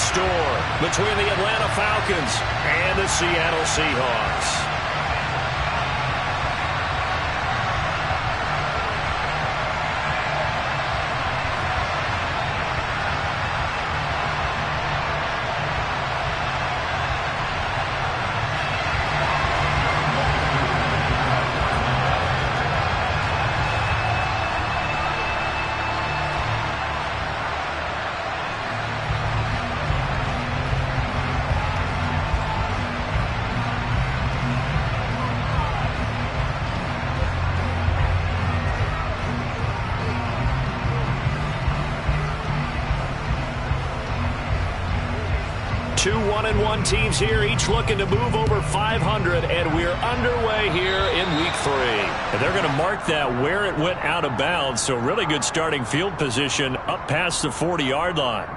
store between the Atlanta Falcons and the Seattle Seahawks. Two 1-1 teams here, each looking to move over 500, and we're underway here in week 3. And they're going to mark that where it went out of bounds, so really good starting field position up past the 40-yard line.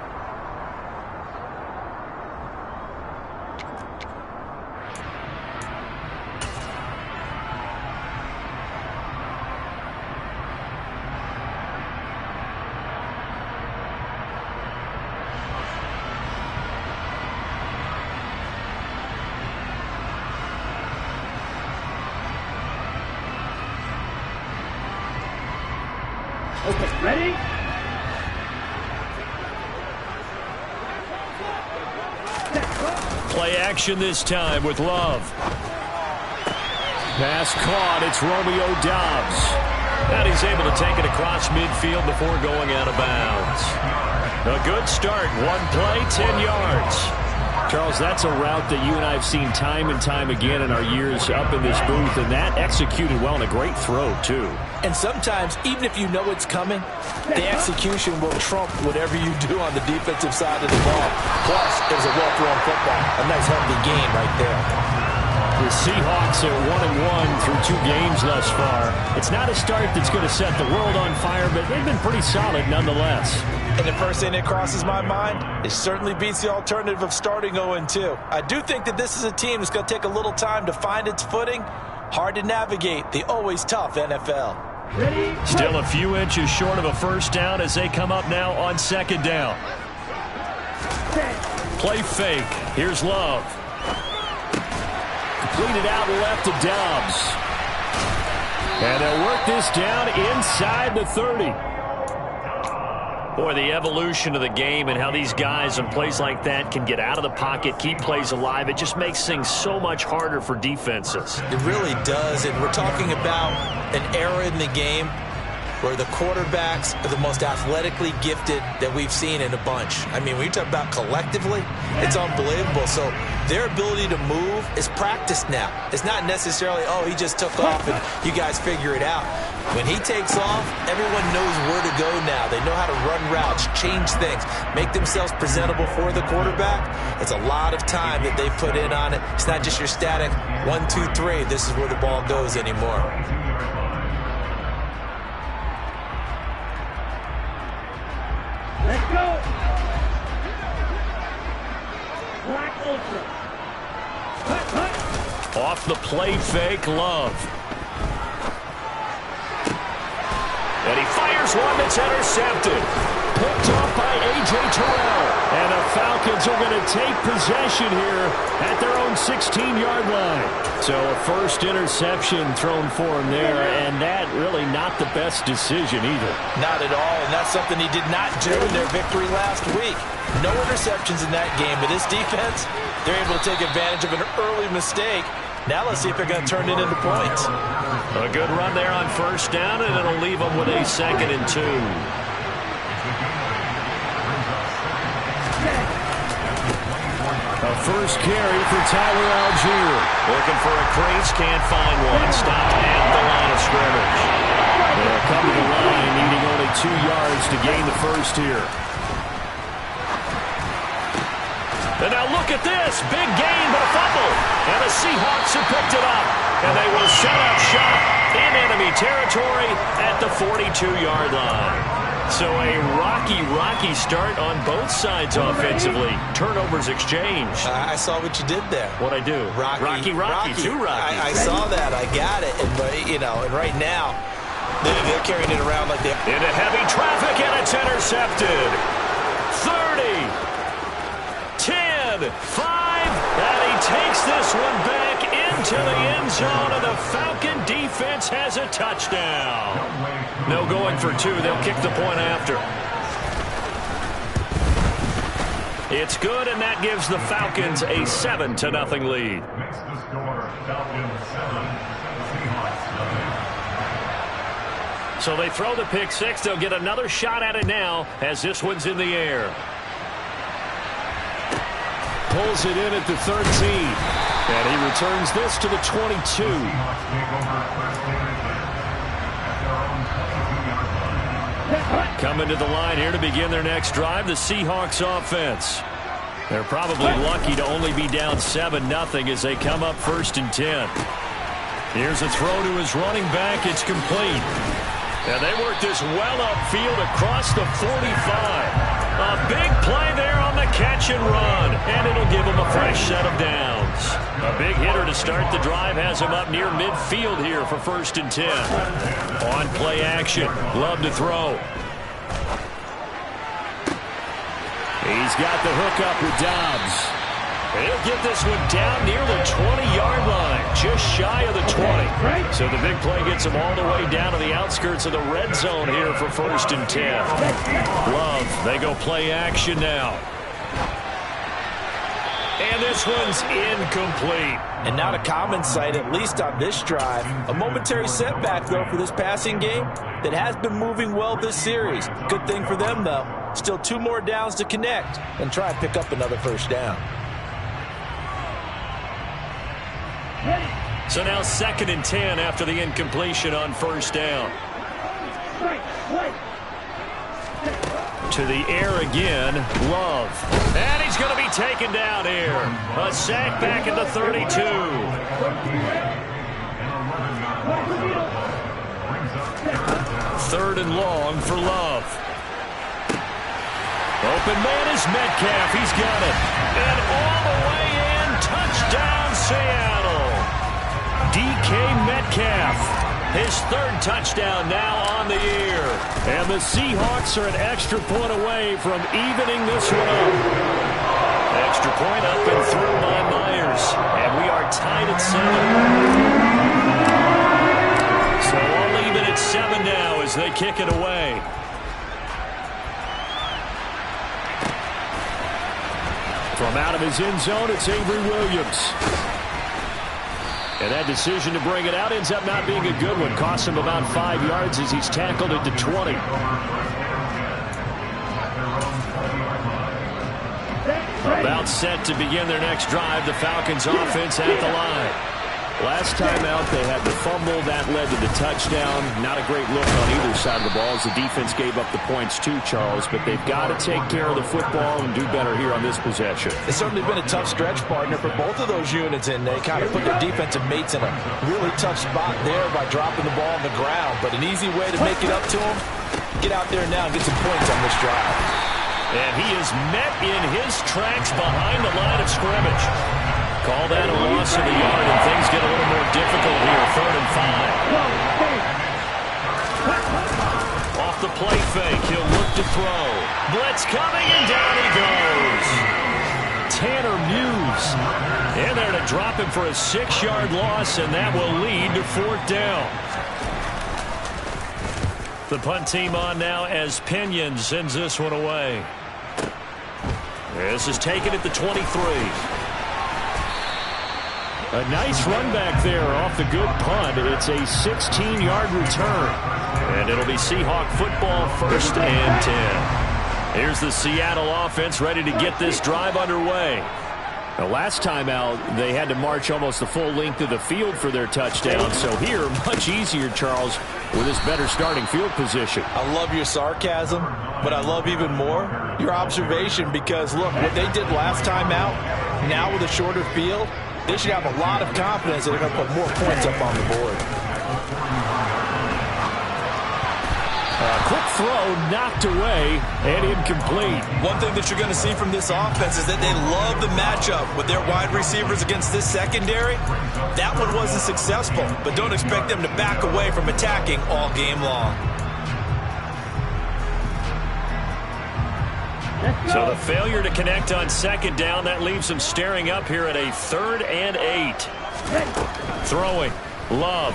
Okay, ready? Play action this time with Love. Pass caught. It's Romeo Doubs. And he's able to take it across midfield before going out of bounds. A good start. One play, 10 yards. Charles, that's a route that you and I have seen time and time again in our years up in this booth, and that executed well and a great throw, too. And sometimes, even if you know it's coming, the execution will trump whatever you do on the defensive side of the ball. Plus, it was a well-thrown football. A nice, healthy game right there. The Seahawks are 1-1 through 2 games thus far. It's not a start that's going to set the world on fire, but they've been pretty solid nonetheless. And the first thing that crosses my mind, it certainly beats the alternative of starting 0-2. I do think that this is a team that's going to take a little time to find its footing. Hard to navigate the always tough NFL. Still a few inches short of a first down as they come up now on second down. Play fake. Here's Love. Completed out left to Doubs. And they'll work this down inside the 30. Boy, the evolution of the game and how these guys on plays like that can get out of the pocket, keep plays alive, it just makes things so much harder for defenses. It really does, and we're talking about an era in the game where the quarterbacks are the most athletically gifted that we've seen in a bunch. I mean, when you talk about collectively, it's unbelievable. So their ability to move is practiced now. It's not necessarily, oh, he just took off and you guys figure it out. When he takes off, everyone knows where to go now. They know how to run routes, change things, make themselves presentable for the quarterback. It's a lot of time that they put in on it. It's not just your static 1, 2, 3. This is where the ball goes anymore. Let's go! Black Ultra. Off the play fake, Love. And he fires one that's intercepted. Picked off by A.J. Terrell. And the Falcons are going to take possession here at their own 16-yard line. So a first interception thrown for him there, and that really not the best decision either. Not at all, and that's something he did not do in their victory last week. No interceptions in that game, but his defense, they're able to take advantage of an early mistake. Now let's see if they're going to turn it into points. A good run there on first down, and it'll leave them with a 2nd and 2. A first carry for Tyler Algier. Looking for a crease, can't find one. Stopped at the line of scrimmage. They'll come to the line, needing only 2 yards to gain the first here. And now look at this. Big gain, but a fumble. And the Seahawks have picked it up. And they will set up shop in enemy territory at the 42-yard line. So a rocky start on both sides offensively. Turnovers exchanged. I saw what you did there. What'd I do? Rocky. Two Rockies. I saw that. I got it. And right now, they're carrying it around like they... Into heavy traffic, and it's intercepted. 30. good. 5, and he takes this one back into the end zone, and the Falcon defense has a touchdown. No going for 2. They'll kick the point after. It's good, and that gives the Falcons a 7-0 lead. Next to score, Falcons 7, Seahawks 7. So they throw the pick 6. They'll get another shot at it now as this one's in the air. Pulls it in at the 13. And he returns this to the 22. Seahawks take over first and 10 at their own 22-yard line. Coming to the line here to begin their next drive, the Seahawks offense. They're probably lucky to only be down 7-0 as they come up 1st and 10. Here's a throw to his running back. It's complete. And they work this well upfield across the 45. A big play there on the catch and run. And it'll give him a fresh set of downs. A big hitter to start the drive has him up near midfield here for 1st and 10. On play action. Love to throw. He's got the hook up with Dobbs. He'll get this one down near the 20-yard line, just shy of the 20. So the big play gets him all the way down to the outskirts of the red zone here for 1st and 10. Love, they go play action now. And this one's incomplete. And not a common sight, at least on this drive. A momentary setback, though, for this passing game that has been moving well this series. Good thing for them, though. Still 2 more downs to connect and try and pick up another first down. So now 2nd and 10 after the incompletion on 1st down. To the air again, Love. And he's going to be taken down here. A sack back at the 32. 3rd and long for Love. Open man is Metcalf. He's got it. And all the way in, touchdown Seattle. DK Metcalf. His 3rd touchdown now on the year. And the Seahawks are an extra point away from evening this one up. Extra point up and through by Myers. And we are tied at 7. So all even at 7 now as they kick it away. From out of his end zone, it's Avery Williams. And that decision to bring it out ends up not being a good one. Costs him about 5 yards as he's tackled at the 20. About set to begin their next drive. The Falcons offense at the line. Last time out, they had the fumble. That led to the touchdown. Not a great look on either side of the ball as the defense gave up the points too, Charles. But they've got to take care of the football and do better here on this possession. It's certainly been a tough stretch, partner, for both of those units, and they kind of put their defensive mates in a really tough spot there by dropping the ball on the ground. But an easy way to make it up to them, get out there now and get some points on this drive. And he is met in his tracks behind the line of scrimmage. Call that a loss of the yard, and things get a little more difficult here. 3rd and 5. Off the play fake, he'll look to throw. Blitz coming, and down he goes. Tanner Muse in there to drop him for a 6-yard loss, and that will lead to 4th down. The punt team on now as Pinion sends this one away. This is taken at the 23. A nice run back there off the good punt. It's a 16-yard return. And it'll be Seahawk football 1st and 10. Here's the Seattle offense ready to get this drive underway. Now, last time out, they had to march almost the full length of the field for their touchdown. So here, much easier, Charles, with this better starting field position. I love your sarcasm, but I love even more your observation because, look, what they did last time out, now with a shorter field, they should have a lot of confidence that they're going to put more points up on the board. Quick throw knocked away and incomplete. One thing that you're going to see from this offense is that they love the matchup with their wide receivers against this secondary. That one wasn't successful, but don't expect them to back away from attacking all game long. So the failure to connect on second down, that leaves them staring up here at a 3rd and 8. Throwing. Love.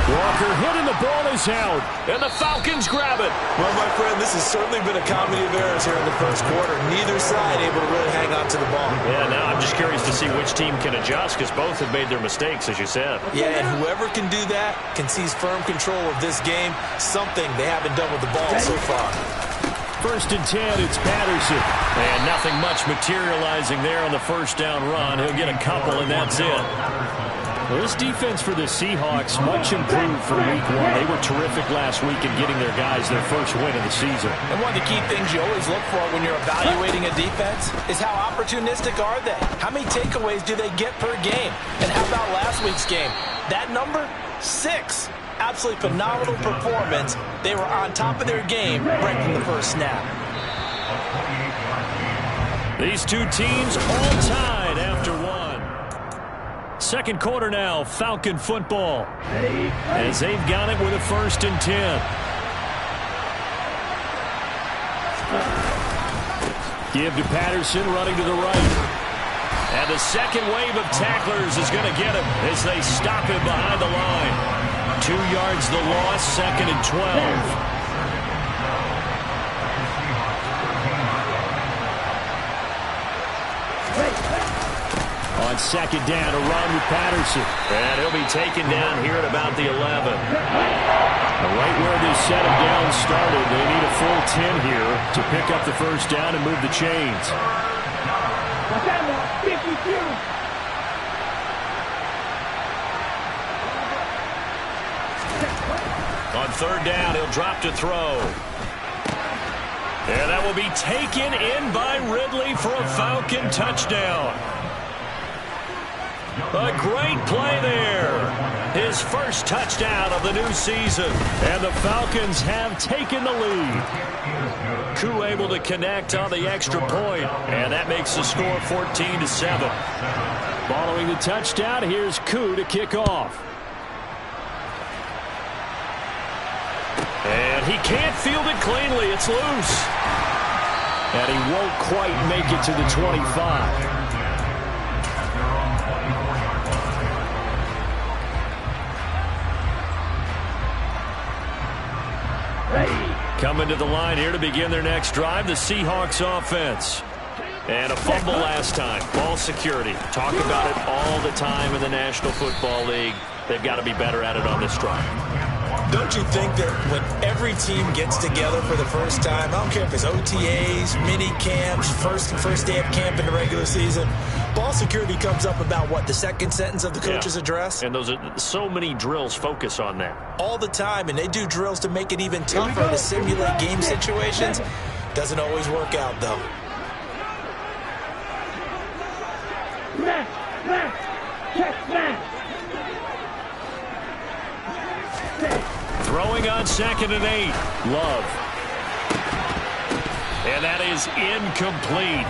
Walker hit and the ball is out. And the Falcons grab it. Well, my friend, this has certainly been a comedy of errors here in the first quarter. Neither side able to really hang on to the ball. Yeah, now I'm just curious to see which team can adjust because both have made their mistakes, as you said. Yeah, and whoever can do that can seize firm control of this game, something they haven't done with the ball so far. 1st and 10, it's Patterson. And nothing much materializing there on the first down run. He'll get a couple, and that's it. Well, this defense for the Seahawks, much improved from week 1. They were terrific last week in getting their guys their first win of the season. And one of the key things you always look for when you're evaluating a defense is how opportunistic are they? How many takeaways do they get per game? And how about last week's game? That number? 6. Absolutely phenomenal performance. They were on top of their game right from the first snap. These two teams all tied after 1. Second quarter now, Falcon football. As they've got it with a 1st and 10. Give to Patterson, running to the right. And the second wave of tacklers is going to get him as they stop him behind the line. 2 yards the loss, 2nd and 12. On second down, a run with Patterson. And he'll be taken down here at about the 11. Right where this set him down started, they need a full 10 here to pick up the first down and move the chains. On 3rd down, he'll drop to throw. And that will be taken in by Ridley for a Falcon touchdown. A great play there. His first touchdown of the new season. And the Falcons have taken the lead. Koo able to connect on the extra point. And that makes the score 14-7. Following the touchdown, here's Koo to kick off. And he can't field it cleanly. It's loose. And he won't quite make it to the 25. Coming to the line here to begin their next drive, the Seahawks offense. And a fumble last time. Ball security. Talk about it all the time in the National Football League. They've got to be better at it on this drive. Don't you think that when every team gets together for the first time, I don't care if it's OTAs, mini camps, first day of camp in the regular season, ball security comes up about what, the second sentence of the coach's address? And those are so many drills focus on that. All the time, and they do drills to make it even tougher to simulate game situations. Doesn't always work out, though. Throwing on 2nd and 8. Love. And that is incomplete.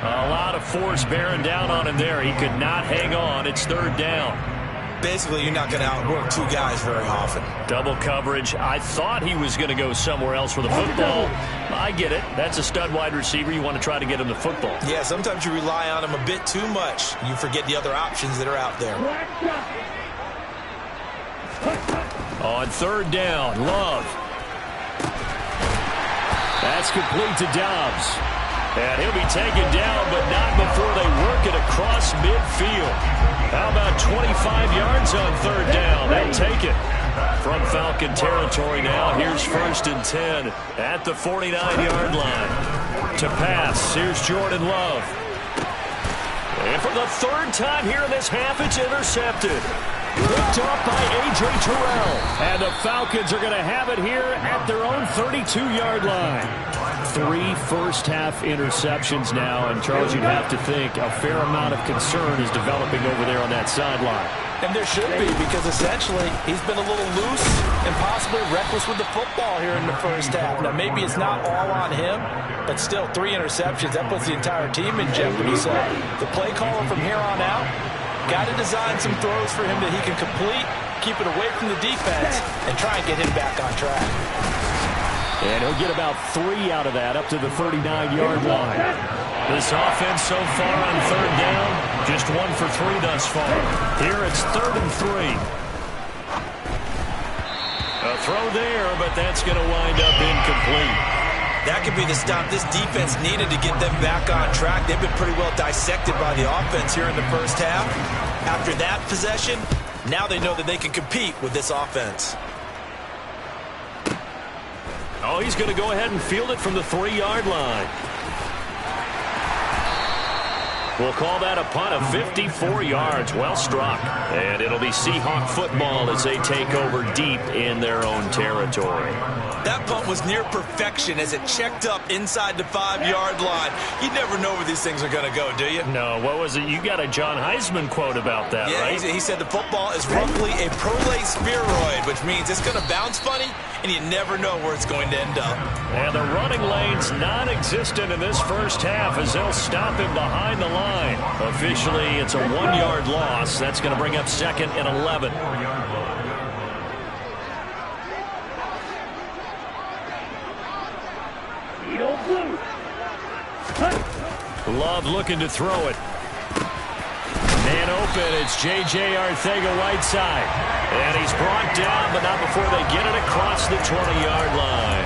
A lot of force bearing down on him there. He could not hang on. It's 3rd down. Basically, you're not going to outwork two guys very often. Double coverage. I thought he was going to go somewhere else with the football. I get it. That's a stud wide receiver. You want to try to get him the football. Yeah, sometimes you rely on him a bit too much. You forget the other options that are out there. On 3rd down, Love. That's complete to Dobbs. And he'll be taken down, but not before they work it across midfield. How about 25 yards on 3rd down? They'll take it. From Falcon territory now, here's 1st and 10 at the 49-yard line. To pass, here's Jordan Love. And for the 3rd time here in this half, it's intercepted. Picked up by A.J. Terrell. And the Falcons are going to have it here at their own 32-yard line. 3 first-half interceptions now. And, Charles, you'd have to think a fair amount of concern is developing over there on that sideline. And there should be, because essentially he's been a little loose and possibly reckless with the football here in the first half. Now, maybe it's not all on him, but still 3 interceptions. That puts the entire team in jeopardy. So the play caller from here on out got to design some throws for him that he can complete, keep it away from the defense, and try and get him back on track. And he'll get about 3 out of that up to the 39-yard line. This offense so far on third down, just 1 for 3 thus far. Here it's 3rd and 3. A throw there, but that's going to wind up incomplete. That could be the stop this defense needed to get them back on track. They've been pretty well dissected by the offense here in the first half. After that possession, now they know that they can compete with this offense. Oh, he's going to go ahead and field it from the 3-yard line. We'll call that a punt of 54 yards. Well struck. And it'll be Seahawk football as they take over deep in their own territory. That punt was near perfection as it checked up inside the 5-yard line. You never know where these things are going to go, do you? No, what was it? You got a John Heisman quote about that, yeah, right? He said the football is roughly a prolate spheroid, which means it's going to bounce funny, and you never know where it's going to end up. And the running lane's non-existent in this first half as they'll stop him behind the line. Officially, it's a 1-yard loss. That's going to bring up 2nd and 11. Love looking to throw it. Man open, it's J.J. Arcega-Whiteside. And he's brought down, but not before they get it across the 20-yard line.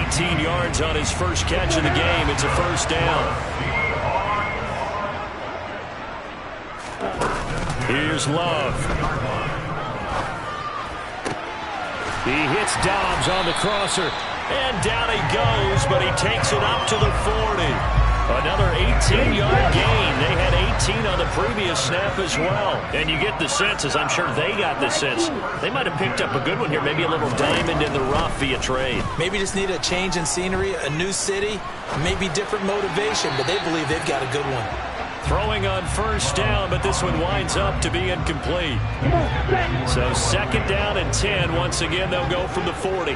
18 yards on his first catch of the game. It's a first down. Here's Love. He hits Dobbs on the crosser. And down he goes, but he takes it up to the 40. Another 18-yard gain. They had 18 on the previous snap as well. And you get the sense, as I'm sure they got the sense, they might have picked up a good one here, maybe a little diamond in the rough via trade. Maybe just need a change in scenery, a new city, maybe different motivation, but they believe they've got a good one. Throwing on first down, but this one winds up to be incomplete. So 2nd down and 10. Once again, they'll go from the 40.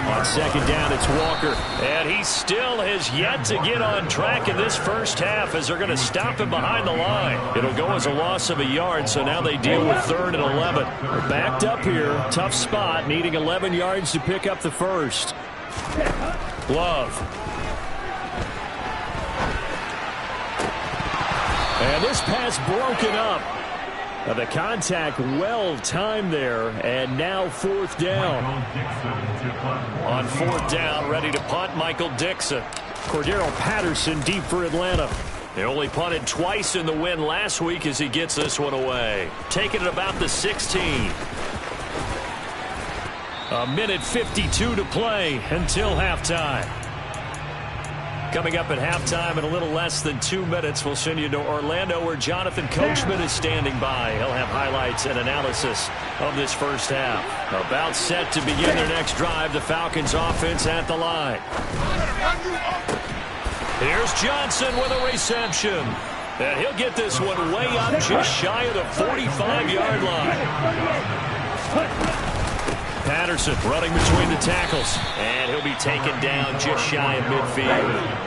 On 2nd down, it's Walker. And he still has yet to get on track in this first half as they're going to stop him behind the line. It'll go as a loss of a yard, so now they deal with 3rd and 11. They're backed up here. Tough spot, needing 11 yards to pick up the first. Love. And this pass broken up. The contact well timed there, and now 4th down. On 4th down, ready to punt, Michael Dixon. Cordero Patterson deep for Atlanta. They only punted twice in the win last week as he gets this one away. Taking it about the 16. A minute 52 to play until halftime. Coming up at halftime in a little less than 2 minutes, we'll send you to Orlando where Jonathan Coachman is standing by. He'll have highlights and analysis of this first half. About set to begin their next drive, the Falcons offense at the line. Here's Johnson with a reception. And he'll get this one way up just shy of the 45-yard line. Patterson running between the tackles. And he'll be taken down just shy of midfield.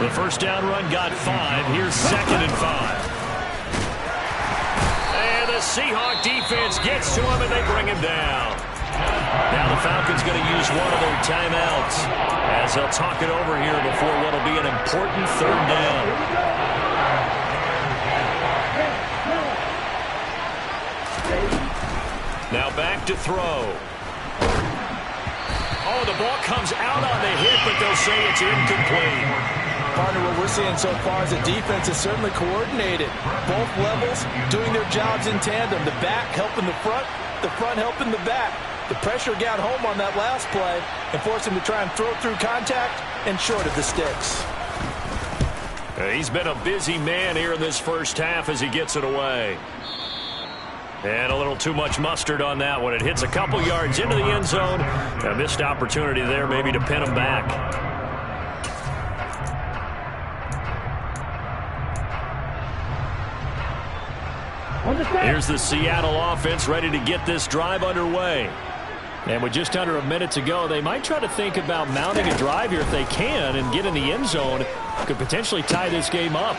The first down run got 5. Here's 2nd and 5. And the Seahawk defense gets to him and they bring him down. Now the Falcons going to use one of their timeouts as they'll talk it over here before what will be an important 3rd down. Now back to throw. Oh, the ball comes out on the hit, but they'll say it's incomplete. Partner, what we're seeing so far is the defense is certainly coordinated. Both levels doing their jobs in tandem. The back helping the front helping the back. The pressure got home on that last play and forced him to try and throw through contact and short of the sticks. He's been a busy man here in this first half as he gets it away. And a little too much mustard on that one. It hits a couple yards into the end zone. A missed opportunity there maybe to pin him back. Here's the Seattle offense ready to get this drive underway. And with just under a minute to go, they might try to think about mounting a drive here if they can and get in the end zone. Could potentially tie this game up.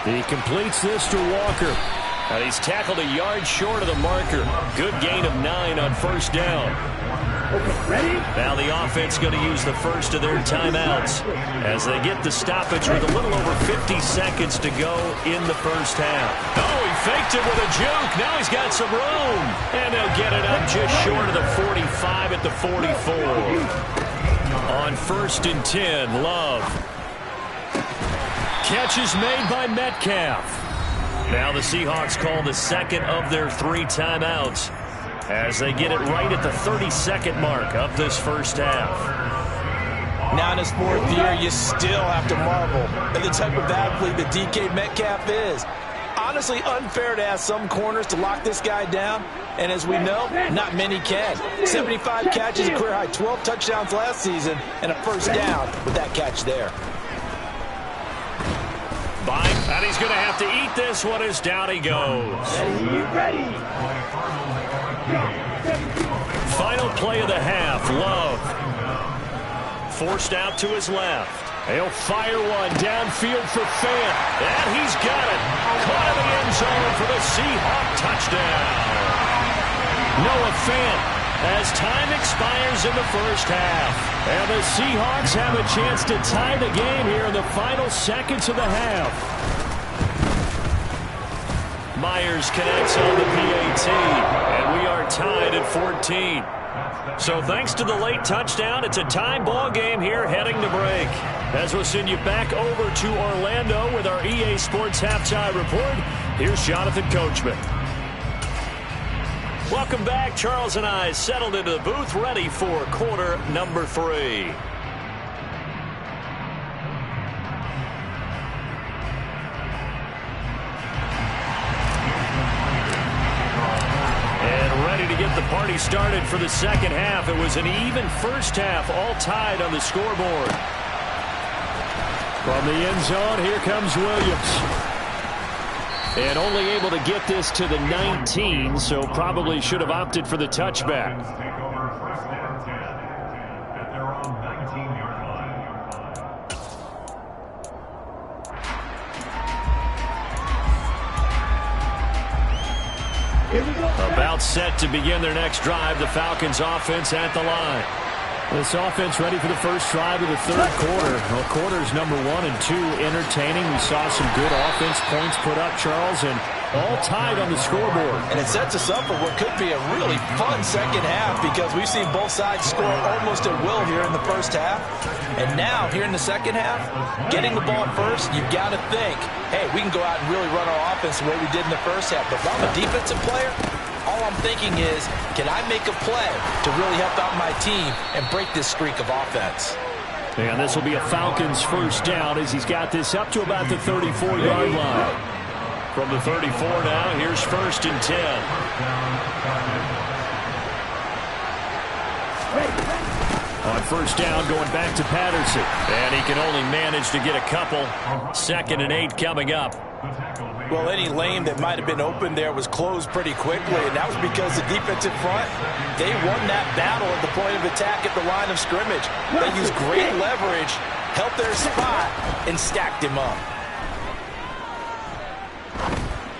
He completes this to Walker. And he's tackled a yard short of the marker. Good gain of 9 on first down. Ready? Now the offense going to use the first of their timeouts as they get the stoppage with a little over 50 seconds to go in the first half. Oh, he faked it with a juke. Now he's got some room. And they'll get it up just short of the 45 at the 44. On 1st and 10, Love. Catch is made by Metcalf. Now the Seahawks call the second of their 3 timeouts as they get it right at the 32nd mark of this first half. Now in his 4th year, you still have to marvel at the type of athlete that DK Metcalf is. Honestly, unfair to ask some corners to lock this guy down, and as we know, not many can. 75 catches, a career high 12 touchdowns last season, and a first down with that catch there. And he's going to have to eat this one as down he goes. Ready? Final play of the half, Love. Forced out to his left. He'll fire one downfield for Fant. And he's got it. Caught in the end zone for the Seahawk touchdown. Noah Fant as time expires in the first half. And the Seahawks have a chance to tie the game here in the final seconds of the half. Myers connects on the PAT, and we are tied at 14. So thanks to the late touchdown, it's a tie ball game here heading to break. As we'll send you back over to Orlando with our EA Sports Halftime Report, here's Jonathan Coachman. Welcome back. Charles and I settled into the booth, ready for quarter number 3. And ready to get the party started for the second half. It was an even first half, all tied on the scoreboard. From the end zone, here comes Williams. And only able to get this to the 19, so probably should have opted for the touchback. About set to begin their next drive, the Falcons offense at the line. This offense ready for the first drive of the third quarter. Well, quarters number 1 and 2 entertaining. We saw some good offense points put up, Charles, and all tied on the scoreboard. And it sets us up for what could be a really fun second half because we've seen both sides score almost at will here in the first half. And now, here in the second half, getting the ball first, you've got to think, hey, we can go out and really run our offense the way we did in the first half. But if I'm a defensive player, all I'm thinking is, can I make a play to really help out my team and break this streak of offense? And this will be a Falcons first down as he's got this up to about the 34-yard line. From the 34 now, here's 1st and 10. On first down, going back to Patterson. And he can only manage to get a couple. 2nd and 8 coming up. Well, any lane that might have been open there was closed pretty quickly, and that was because the defensive front, they won that battle at the point of attack at the line of scrimmage. They used great leverage, held their spot, and stacked him up.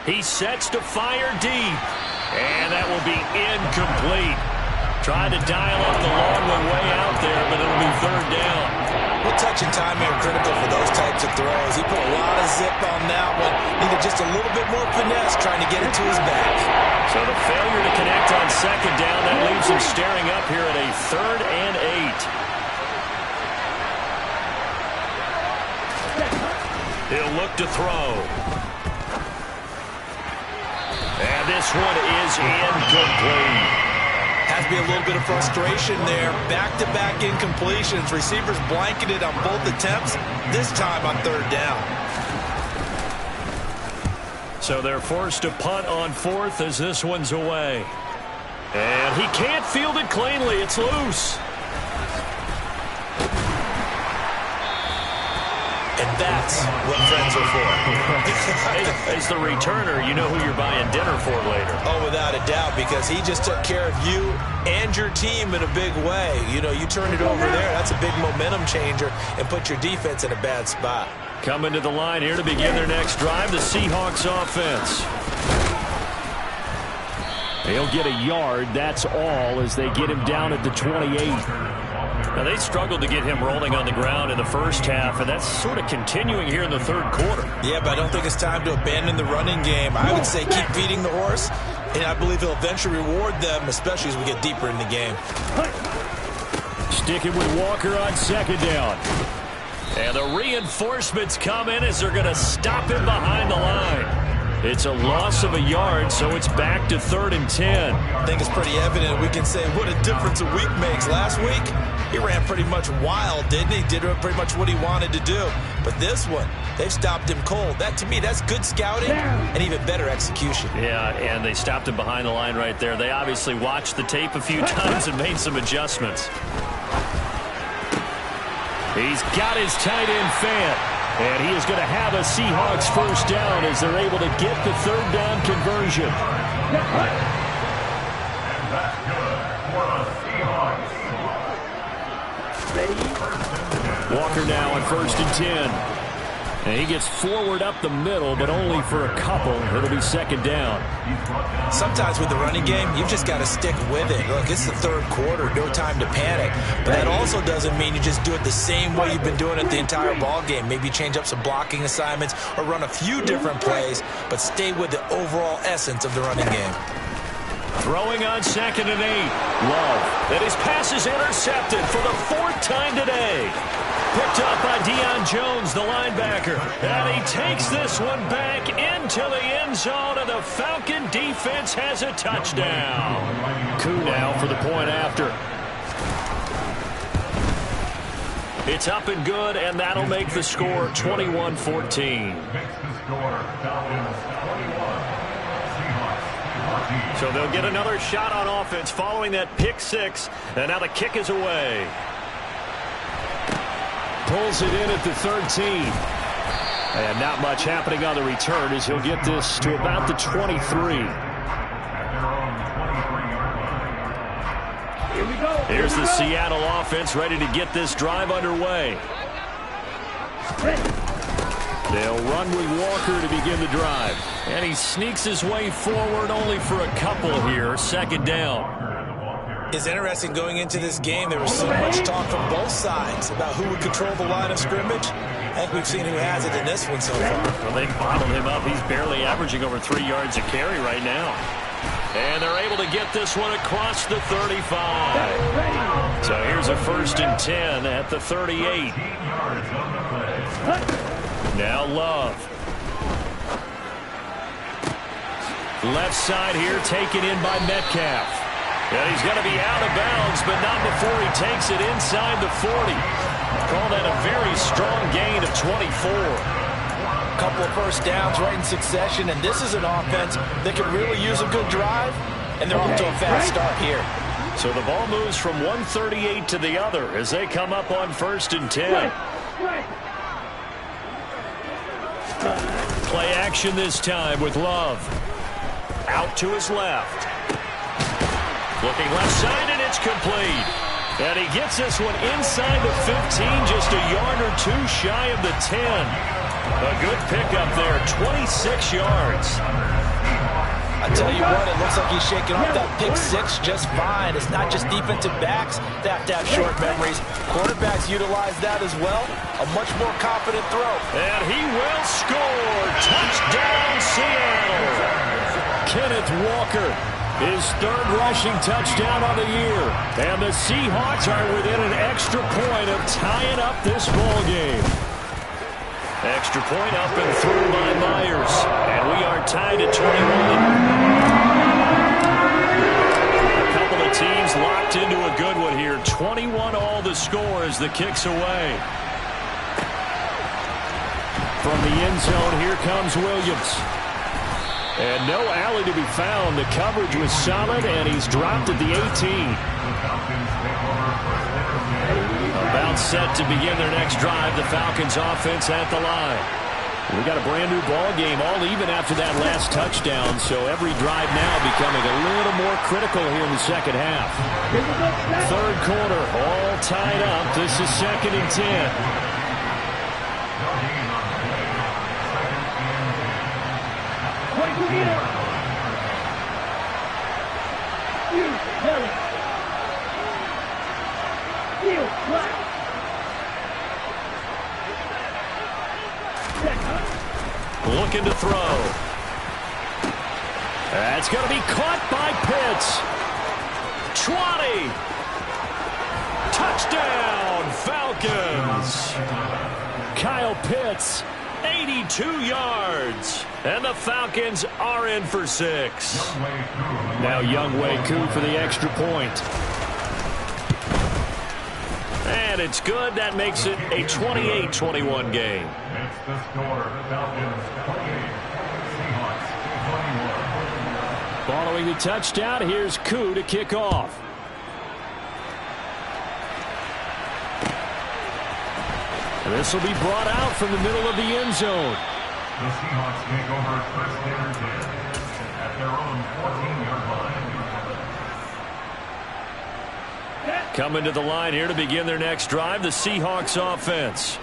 He sets to fire deep, and that will be incomplete. Tried to dial up the long one way out there, but it'll be 3rd down. Well, touch and timing are critical for those types of throws. He put a lot of zip on that one. Needed just a little bit more finesse trying to get it to his back. So the failure to connect on 2nd down, that leaves him staring up here at a 3rd and 8. He'll look to throw. And this one is incomplete. Has to be a little bit of frustration there. Back-to-back incompletions. Receivers blanketed on both attempts, this time on 3rd down. So they're forced to punt on 4th as this one's away. And he can't field it cleanly. It's loose. And that's what friends are for. As the returner, you know who you're buying dinner for later. Oh, without a doubt, because he just took care of you and your team in a big way. You know, you turn it over there, that's a big momentum changer, and put your defense in a bad spot. Coming to the line here to begin their next drive, the Seahawks offense. He'll get a yard. That's all as they get him down at the 28. Now, they struggled to get him rolling on the ground in the first half, and that's sort of continuing here in the third quarter. Yeah, but I don't think it's time to abandon the running game. I would say keep feeding the horse, and I believe he'll eventually reward them, especially as we get deeper in the game. Sticking with Walker on second down. And the reinforcements come in as they're going to stop him behind the line. It's a loss of a yard, so it's back to 3rd and 10. I think it's pretty evident. We can say what a difference a week makes. Last week, he ran pretty much wild, didn't he? Did pretty much what he wanted to do. But this one, they've stopped him cold. That, to me, that's good scouting and even better execution. Yeah, and they stopped him behind the line right there. They obviously watched the tape a few times and made some adjustments. He's got his tight end fan. And he is going to have a Seahawks first down as they're able to get the 3rd down conversion. And that's good for the Seahawks. Walker now on 1st and 10. And he gets forward up the middle, but only for a couple. It'll be 2nd down. Sometimes with the running game, you've just got to stick with it. Look, it's the 3rd quarter, no time to panic. But that also doesn't mean you just do it the same way you've been doing it the entire ball game. Maybe change up some blocking assignments or run a few different plays, but stay with the overall essence of the running game. Throwing on 2nd and 8. Love. And his pass is intercepted for the 4th time today. Picked up by Deion Jones, the linebacker. And he takes this one back into the end zone, and the Falcon defense has a touchdown. Coup now for the point after. It's up and good, and that'll make the score 21-14. So they'll get another shot on offense following that pick 6, and now the kick is away. Pulls it in at the 13. And not much happening on the return as he'll get this to about the 23. Here we go. Here's the Seattle offense ready to get this drive underway. They'll run with Walker to begin the drive. And he sneaks his way forward only for a couple here. 2nd down. It's interesting going into this game. There was so much talk from both sides about who would control the line of scrimmage. I think we've seen who has it in this one so far. Well, they bottled him up. He's barely averaging over 3 yards a carry right now. And they're able to get this one across the 35. So here's a 1st and 10 at the 38. Now Love. Left side here taken in by Metcalf. And he's going to be out of bounds, but not before he takes it inside the 40. Call that a very strong gain of 24. A couple of first downs right in succession, and this is an offense that can really use a good drive, and they're off to a fast start here. So the ball moves from 138 to the other as they come up on 1st and 10. Play action this time with Love. Out to his left. Looking left side, and it's complete. And he gets this one inside the 15, just a yard or two shy of the 10. A good pickup there, 26 yards. I tell you what, it looks like he's shaking off that pick 6 just fine. It's not just defensive backs that have to have short memories. Quarterbacks utilize that as well. A much more confident throw. And he will score. Touchdown, Seattle. Kenneth Walker. His 3rd rushing touchdown of the year. And the Seahawks are within an extra point of tying up this ball game. Extra point up and through by Myers. And we are tied at 21. A couple of teams locked into a good one here. 21 all the score as the kick's away. From the end zone, here comes Williams. And no alley to be found. The coverage was solid, and he's dropped at the 18. About set to begin their next drive. The Falcons offense at the line. We got a brand new ball game, all even after that last touchdown. So every drive now becoming a little more critical here in the second half. 3rd quarter, all tied up. This is 2nd and 10. Looking to throw. That's going to be caught by Pitts. 20. Touchdown, Falcons. Kyle Pitts, 82 yards. And the Falcons are in for 6. Now Younghoe Koo for the extra point. And it's good. That makes it a 28-21 game. It's the score. Falcons 28. Seahawks 21. Following the touchdown, here's Koo to kick off. This will be brought out from the middle of the end zone. The Seahawks take over first and 10 at their own 14-yard line. Coming to the line here to begin their next drive, the Seahawks offense.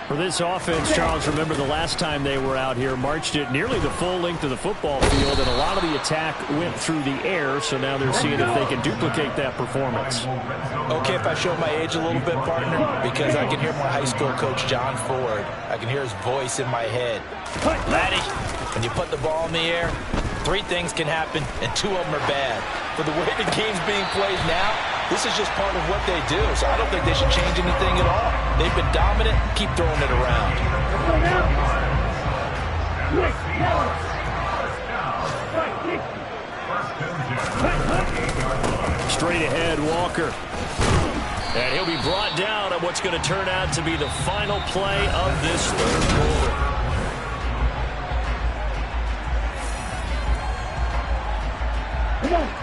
For this offense, Charles, remember the last time they were out here, marched it nearly the full length of the football field, and a lot of the attack went through the air, so now they're seeing if they can duplicate that performance. Okay, if I show my age a little bit, partner, because I can hear my high school coach, John Ford. I can hear his voice in my head. Laddie, when you put the ball in the air, 3 things can happen, and 2 of them are bad. For the way the game's being played now, this is just part of what they do, so I don't think they should change anything at all. They've been dominant. Keep throwing it around. Straight ahead, Walker. And he'll be brought down on what's going to turn out to be the final play of this third quarter.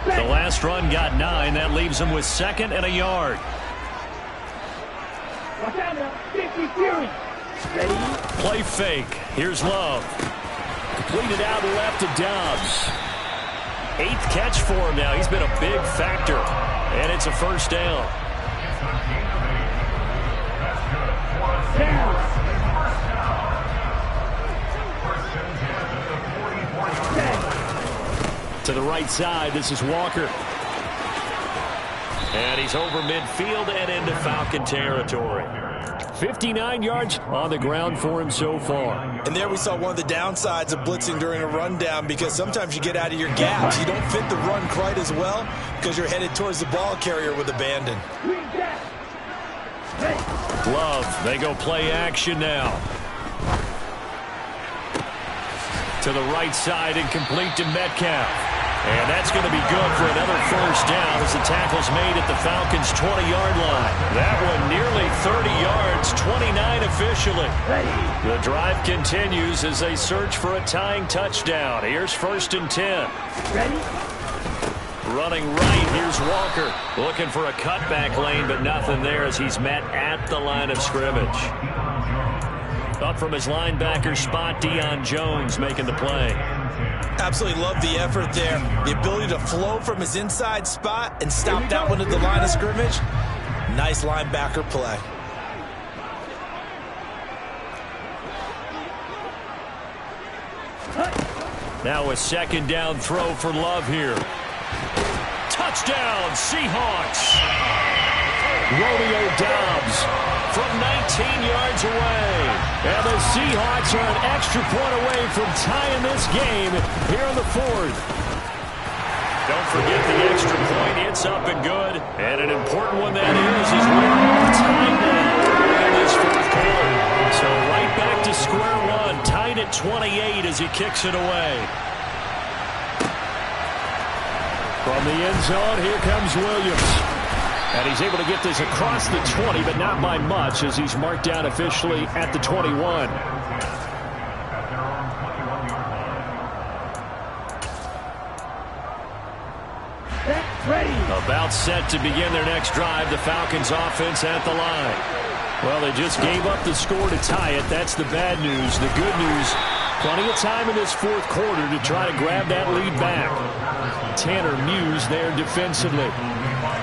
The last run got 9. That leaves him with 2nd and a yard. Watch out now. 50 Fury. Ready? Play fake. Here's Love. Completed out left to Dobbs. 8th catch for him now. He's been a big factor. And it's a first down. To the right side, this is Walker. And he's over midfield and into Falcon territory. 59 yards on the ground for him so far. And there we saw one of the downsides of blitzing during a rundown, because sometimes you get out of your gaps. You don't fit the run quite as well because you're headed towards the ball carrier with abandon. Love, they go play action now. To the right side and complete to Metcalf. And that's going to be good for another first down as the tackle's made at the Falcons' 20-yard line. That one nearly 30 yards, 29 officially. The drive continues as they search for a tying touchdown. Here's 1st and 10. Ready? Running right, here's Walker. Looking for a cutback lane, but nothing there as he's met at the line of scrimmage. Up from his linebacker spot, Deion Jones making the play. Absolutely love the effort there. The ability to flow from his inside spot and stop that one at the line of scrimmage. Nice linebacker play. Now a 2nd down throw for Love here. Touchdown, Seahawks. Romeo Doubs from 19 yards away. And the Seahawks are an extra point away from tying this game here in the 4th. Don't forget the extra point. It's up and good. And an important one that is we're all tied now in this 4th quarter. So right back to square one, tied at 28 as he kicks it away. From the end zone, here comes Williams. And he's able to get this across the 20, but not by much as he's marked down officially at the 21. Ready. About set to begin their next drive, the Falcons offense at the line. Well, they just gave up the score to tie it. That's the bad news. The good news, plenty of time in this 4th quarter to try to grab that lead back. Tanner Muse there defensively.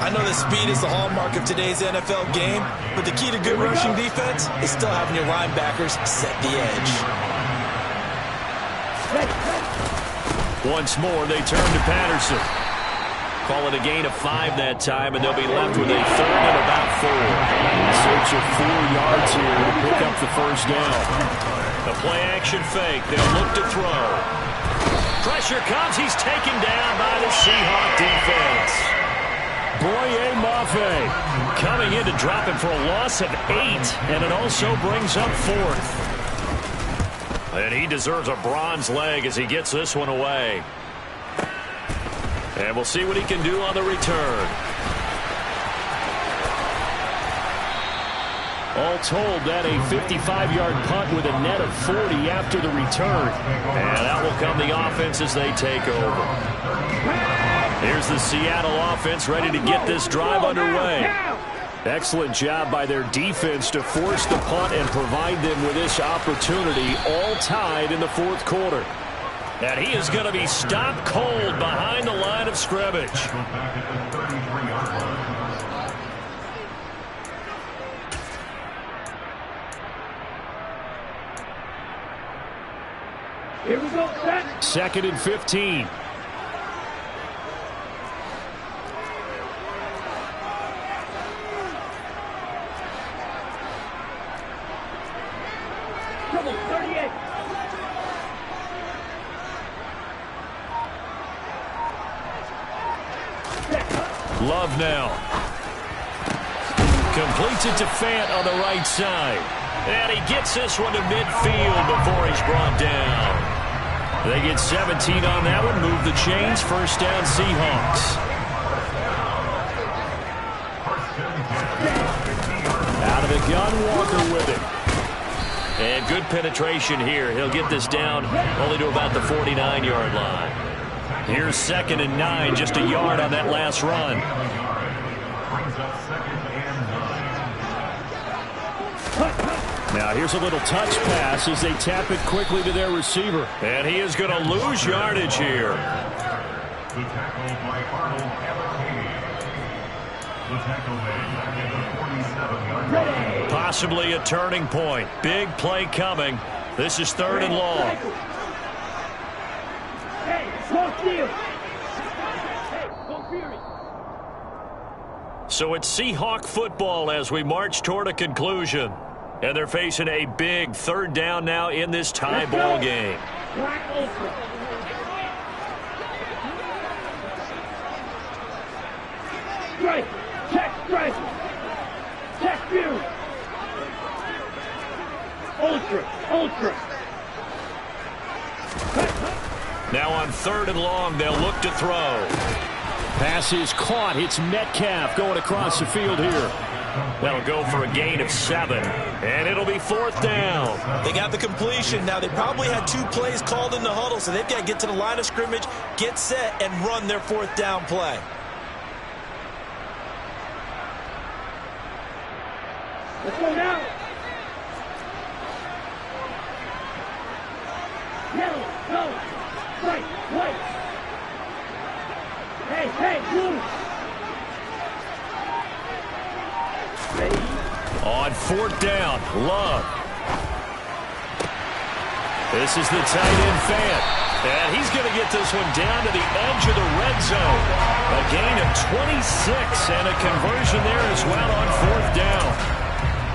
I know that speed is the hallmark of today's NFL game, but the key to good rushing defense is still having your linebackers set the edge. Once more, they turn to Patterson. Call it a gain of 5 that time, and they'll be left with a 3rd and about 4. In search of 4 yards here to pick up the first down. A play-action fake. They'll look to throw. Pressure comes. He's taken down by the Seahawks defense. Boye Mafe coming in to drop him for a loss of 8, and it also brings up 4th. And he deserves a bronze leg as he gets this one away. And we'll see what he can do on the return. All told, that a 55-yard punt with a net of 40 after the return. And out will come the offense as they take over. Here's the Seattle offense ready to get this drive underway. Excellent job by their defense to force the punt and provide them with this opportunity, all tied in the 4th quarter. And he is going to be stopped cold behind the line of scrimmage. Here we go, set. 2nd and 15. Trouble, 38. Love now. Completes it to Fant on the right side. And he gets this one to midfield before he's brought down. They get 17 on that one. Move the chains. 1st down, Seahawks. Out of the gun, Walker with it. And good penetration here. He'll get this down only to about the 49-yard line. Here's 2nd and 9, just a yard on that last run. Now here's a little touch pass as they tap it quickly to their receiver. And he is going to lose yardage here. The tackle by Arnold Abakani. The tackle made at the 47-yard line. Possibly a turning point. Big play coming. This is 3rd and long. Hey, long field. Hey, go Fury. So it's Seahawk football as we march toward a conclusion. And they're facing a big 3rd down now in this tie ball game. Black ultra. Strike. Check strike. Check view. Ultra. Now on 3rd and long, they'll look to throw. Pass is caught. It's Metcalf going across the field here. That'll go for a gain of 7, and it'll be 4th down. They got the completion. Now, they probably had 2 plays called in the huddle, so they've got to get to the line of scrimmage, get set, and run their 4th down play. Let's go now. Yellow, go. Right, white. Hey, blue. Ready? On 4th down, Love. This is the tight end Fant. And he's going to get this one down to the edge of the red zone. A gain of 26 and a conversion there as well on 4th down.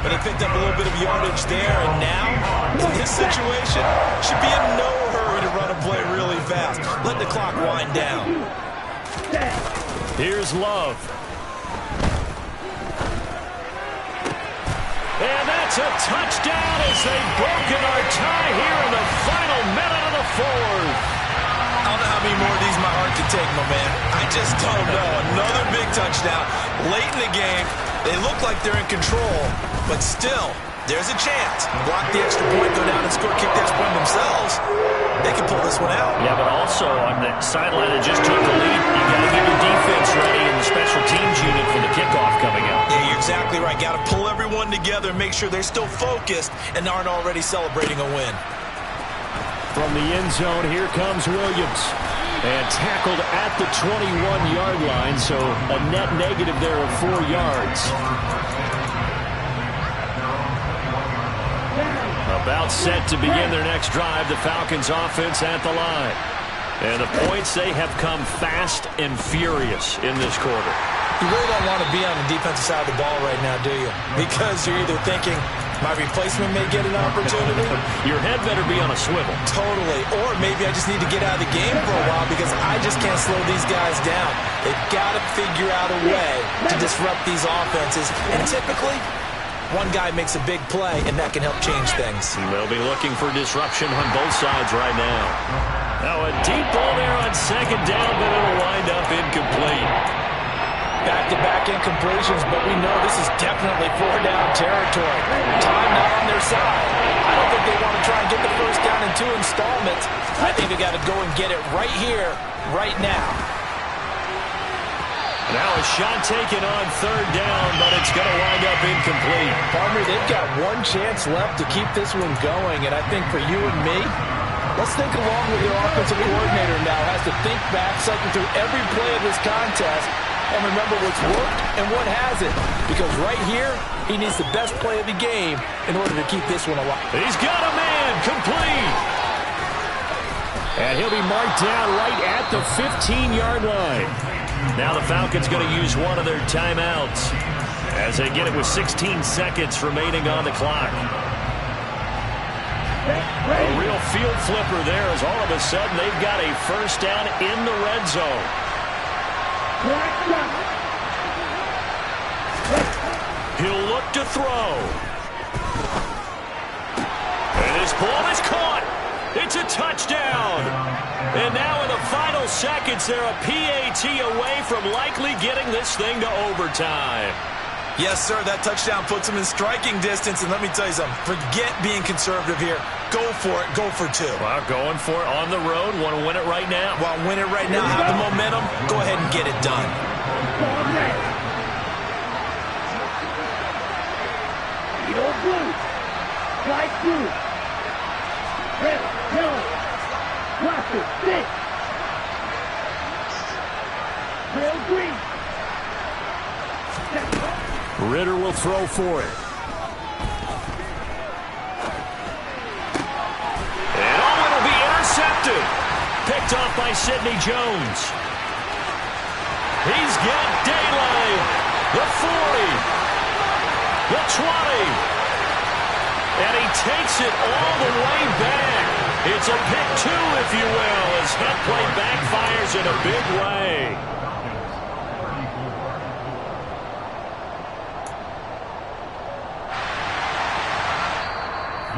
But he picked up a little bit of yardage there, and now, in this situation, should be in no hurry to run a play really fast. Let the clock wind down. Here's Love. And that's a touchdown as they've broken our tie here in the final minute of the 4th. I don't know how many more of these my heart can take, my man. I just don't know. Another big touchdown late in the game. They look like they're in control, but still, there's a chance. Block the extra point, go down and score, kick the extra point themselves. They can pull this one out. Yeah, but also on the sideline that just took the lead, you got to get your defense ready in the special teams unit for the kickoff coming out. Yeah, you're exactly right. Got to pull everyone together and make sure they're still focused and aren't already celebrating a win. From the end zone, here comes Williams. And tackled at the 21-yard line, so a net negative there of 4 yards. About set to begin their next drive, the Falcons offense at the line. And the points, they have come fast and furious in this quarter. You really don't want to be on the defensive side of the ball right now, do you? Because you're either thinking, My replacement may get an opportunity. Your head better be on a swivel. Totally. Or maybe I just need to get out of the game for a while because I just can't slow these guys down. They've got to figure out a way to disrupt these offenses. And typically, one guy makes a big play, and that can help change things. They'll be looking for disruption on both sides right now. Now a deep ball there on second down, but it'll wind up incomplete. Back-to-back incompletions, but we know this is definitely four-down territory. Time not on their side. I don't think they want to try and get the first down in 2 installments. I think they got to go and get it right here, right now. Now a shot taken on third down, but it's going to wind up incomplete. Partner, they've got one chance left to keep this one going, and I think for you and me, let's think along with their offensive coordinator now. Has to think back, cycle through every play of this contest, and remember what's worked and what hasn't. Because right here, he needs the best play of the game in order to keep this one alive. He's got a man, complete. And he'll be marked down right at the 15-yard line. Now the Falcons going to use one of their timeouts as they get it with 16 seconds remaining on the clock. A real field flipper there as all of a sudden they've got a first down in the red zone. He'll look to throw. And his ball is caught. It's a touchdown. And now in the final seconds, they're a PAT away from likely getting this thing to overtime. Yes, sir, that touchdown puts them in striking distance. And let me tell you something, forget being conservative here. Go for it. Go for 2. Well, going for it on the road. Want to win it right now. Well, win it right now. Have the momentum. Go ahead and get it done. Blue. Light blue. Red, yellow. Roster, 6. Trail green. Ritter will throw for it. And it'll be intercepted. Picked off by Sidney Jones. He's got daylight. The 40. The 20. And he takes it all the way back. It's a pick 2, if you will, as head play backfires in a big way.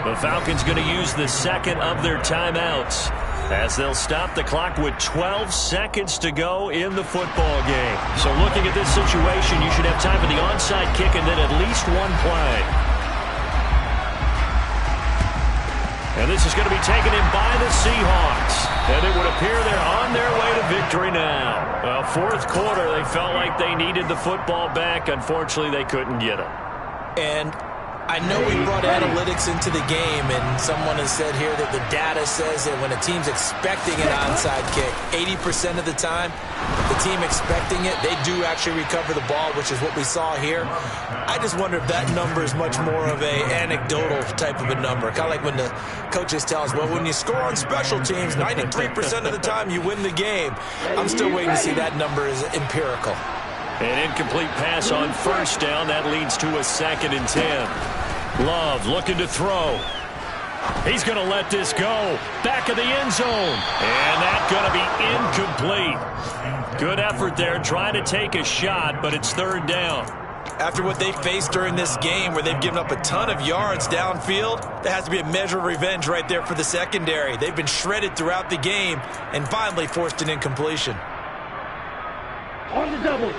The Falcons going to use the second of their timeouts as they'll stop the clock with 12 seconds to go in the football game. So looking at this situation, you should have time for the onside kick and then at least one play. And this is going to be taken in by the Seahawks. And it would appear they're on their way to victory now. Well, fourth quarter, they felt like they needed the football back. Unfortunately, they couldn't get it. And I know we brought analytics into the game, and someone has said here that the data says that when a team's expecting an onside kick, 80% of the time, the team expecting it, they do actually recover the ball, which is what we saw here. I just wonder if that number is much more of a anecdotal type of a number. Kind of like when the coaches tell us, well, when you score on special teams, 93% of the time you win the game. I'm still waiting to see that number is empirical. An incomplete pass on first down. That leads to a 2nd and 10. Love looking to throw. He's going to let this go. Back of the end zone. And that's going to be incomplete. Good effort there trying to take a shot, but it's third down. After what they faced during this game where they've given up a ton of yards downfield, there has to be a measure of revenge right there for the secondary. They've been shredded throughout the game and finally forced an incompletion. On the double.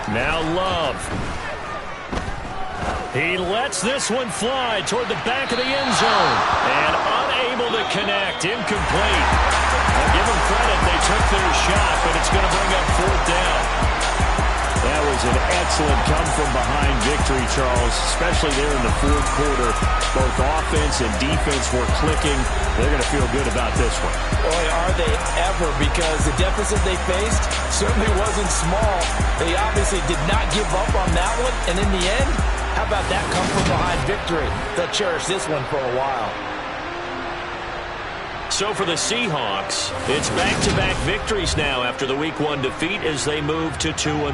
Now Love. He lets this one fly toward the back of the end zone. And unable to connect. Incomplete. Now give them credit. They took their shot, but it's going to bring up fourth down. That was an excellent come-from-behind victory, Charles, especially there in the fourth quarter. Both offense and defense were clicking. They're going to feel good about this one. Boy, are they ever, because the deficit they faced certainly wasn't small. They obviously did not give up on that one, and in the end, how about that come-from-behind victory? They'll cherish this one for a while. So for the Seahawks, it's back-to-back victories now after the Week 1 defeat as they move to 2-1.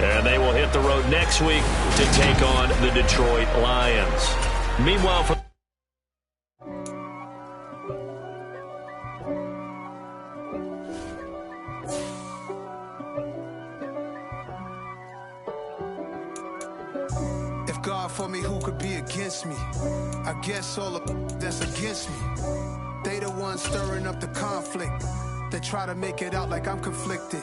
And they will hit the road next week to take on the Detroit Lions. Meanwhile, for God for me, who could be against me? I guess all of that's against me. They the ones stirring up the conflict. They try to make it out like I'm conflicted.